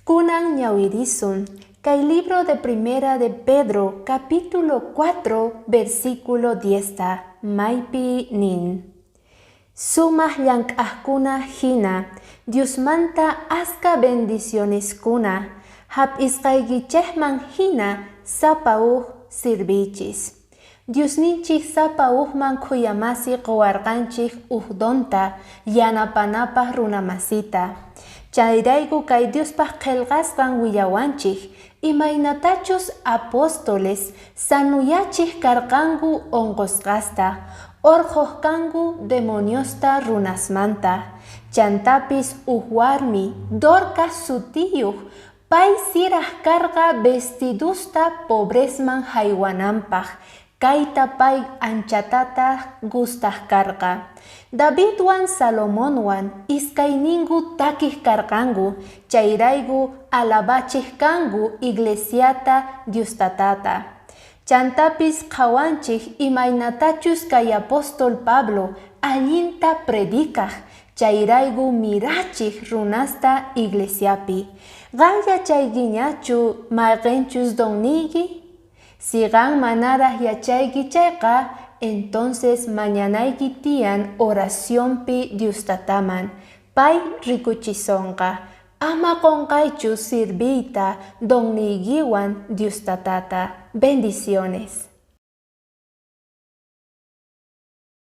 Kunan ñawirisun, kay libro de Primera de Pedro, capítulo 4, versículo 10, maypi nin. Sumah llank'ajkuna hina, Dios manta aska bendiciones kuna, hap isqaygichejman hina sapauj sirvichis. Dios ninchik sapaujman khuyamasi qowarqanchik ujdonta, yanapanapaj runamasita. Chayrayku kay Diospaj qelqasqan willawanchik, imaynatachus apóstoles sanuyachik karqanku onqosqasta, orqoq kanku demoniosta runasmanta. Chantapis warmi Dorcas sutiyuq, pay siraj karqa vestidusta pobresman haywananpaq, kayta pay anchatata gustaq karqa. Davidwan Salomonwan iskayningu takij karqanku, chayrayku alabachik kanku iglesiata Diostatata. Chantapis qawanchik imaynatachus kay apóstol Pablo allinta predikaj, chayrayku mirachik runasta iglesiapi. Qallachaykiñachu mayqinchus donniyki? Si qan manaraj yachayki chayqa, entonces mañanayki tiyan oraciónpi Diostataman, pay rikuchisonqa. Ama qonqaychu sirviyta donniykiwan Diostatata. Bendiciones.